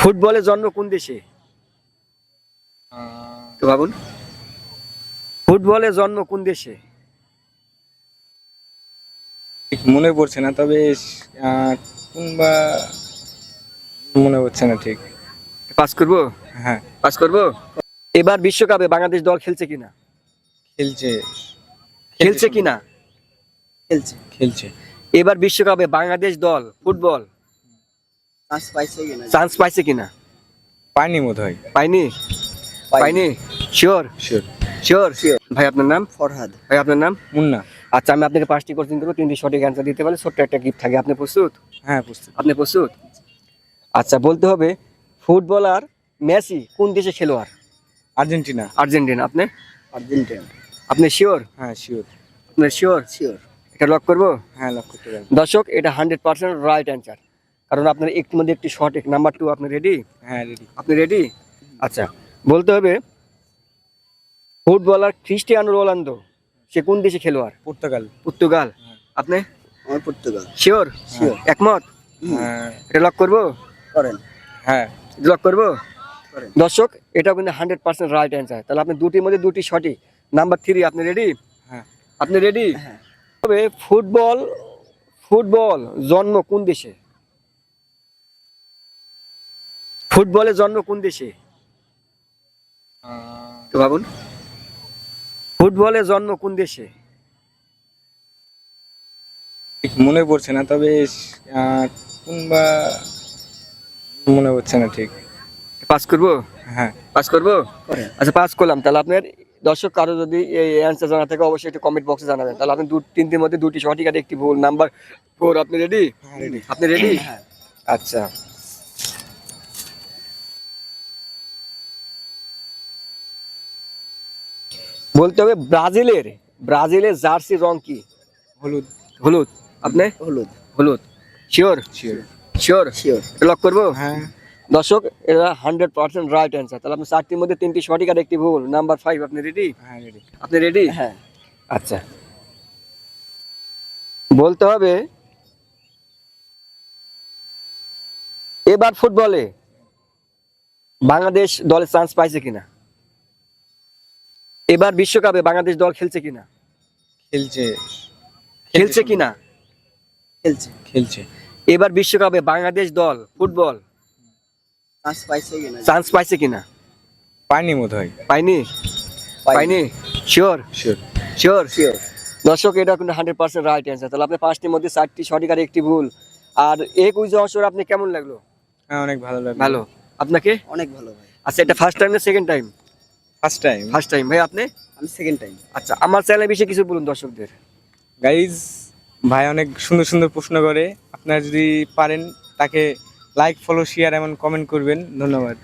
ফুটবলের জন্ম কোন দেশে? তো ভাবুন, ফুটবলের জন্ম কোন দেশে? ঠিক মনে পড়ছে না, তবে কোনবা মনে পড়ছে না ঠিক। পাস করবো? হ্যাঁ, পাস করবো। এবার বিশ্বকাপে বাংলাদেশ দল খেলছে কিনা? খেলছে খেলছে কিনা? খেলছে। খেলছে। এবার বিশ্বকাপে বাংলাদেশ দল ফুটবল চান্স পাইছে কিনা? চান্স পাইছে কিনা? পানি বোধ হয়। পাইনি? পাইনি? শিওর? শিওর। শিওর? Sure. ভাই আপনার নাম? ফরহাদ। ভাই আপনার নাম? মুন্না। আচ্ছা, আমি আপনাকে 5টি কোশ্চেন দেবো, 3টি সঠিক অ্যান্সার দিতে পারলে ছোট্ট একটা গিফট থাকে। আপনি প্রস্তুত? হ্যাঁ, প্রস্তুত। আপনি প্রস্তুত? আচ্ছা, বলতে হবে ফুটবলার মেসি কোন দেশে খেলোয়াড়? আর্জেন্টিনা। আর্জেন্টিনা। আপনি? আর্জেন্টিনা। আপনি শিওর? হ্যাঁ, শিওর। আপনি শিওর? শিওর। এটা লক করবো? হ্যাঁ, লক করতে পারবো। দর্শক, এটা 100% রাইট অ্যান্সার, কারণ আপনার একটির মধ্যে একটি সঠিক। নাম্বার 2, আপনি রেডি? হ্যাঁ, রেডি। আপনি রেডি? আচ্ছা, বলতে হবে ফুটবলার ক্রিস্টিয়ানো রোনালদো সে কোন দেশে খেলোয়াড়? পর্তুগাল। পর্তুগাল। আপনি? আমার পর্তুগাল। শিওর? Sure. একমত? হ্যাঁ। এটা লক করবো? করেন। হ্যাঁ। লক করবো? করেন। দর্শক, এটাও কিন্তু 100% রাইট অ্যান্সার। তাহলে আপনি দুটির মধ্যে দুটি সঠিক। নাম্বার 3, আপনি রেডি? হ্যাঁ। আপনি রেডি? হ্যাঁ। তবে ফুটবল জন্ম কোন দেশে? ফুটবলের জন্ম কোন দেশে? তো ভাবুন, ফুটবলের জন্ম কোন দেশে? ঠিক মনে পড়ছে না, তবে কোনবা মনে পড়ছে না ঠিক। পাস করবো? হ্যাঁ। পাস করবো? করেন। আচ্ছা, পাস করলাম। তাহলে আপনার দর্শক কারো যদি এই অ্যান্সার জানা থাকে অবশ্যই একটু কমেন্ট বক্সে জানাবেন। তাহলে আপনি তিনটির মধ্যে দুটি সঠিক আর একটি ভুল। নাম্বার 4, আপনি রেডি? হ্যাঁ, রেডি। আপনি রেডি? হ্যাঁ। আচ্ছা, বলতে হবে ব্রাজিলের জার্সি রং কি? হলুদ। হলুদ। আপনি? হলুদ। হলুদ। Sure? Sure. Sure? Sure. Lock করবো? হ্যাঁ। দর্শক, এটা 100% রাইট অ্যান্সার। তাহলে আপনি 4টির মধ্যে 3টি সঠিক আর একটি ভুল। নাম্বার 5, আপনি রেডি? হ্যাঁ, রেডি। আপনি রেডি? হ্যাঁ। আচ্ছা, বলতে হবে এবার ফুটবলে বাংলাদেশ দলে চান্স পাইছে কিনা? এবার বিশ্বকাপে বাংলাদেশ দল খেলছে কিনা? খেলছে। খেলছে কিনা? খেলছে। খেলছে। এবার বিশ্বকাপে বাংলাদেশ দল ফুটবল চান্স পাইছে কিনা? চান্স পাইছে কিনা? পানি বোধ হয়। পাইনি? পাইনি? শিওর? শিওর। শিওর? শিওর। দর্শক, এটা কিন্তু 100% রাইট অ্যান্সার। তাহলে আপনি 5টির মধ্যে 4টি সঠিক আর একটি ভুল। আর এই কুইজ অংশটা আপনি কেমন লাগলো? হ্যাঁ, অনেক ভালো লাগলো। ভালো। আপনাকে? অনেক ভালো ভাই। আচ্ছা, এটা ফার্স্ট টাইম না second time? First time. First time. ভাই আপনি? আমি সেকেন্ড টাইম। আচ্ছা, আমার চ্যানেলের বিষয়ে কিছু বলুন দর্শকদের। গাইজ, ভাই অনেক সুন্দর সুন্দর প্রশ্ন করে। আপনারা যদি পারেন তাকে লাইক, ফলো, শেয়ার এবং কমেন্ট করবেন। ধন্যবাদ।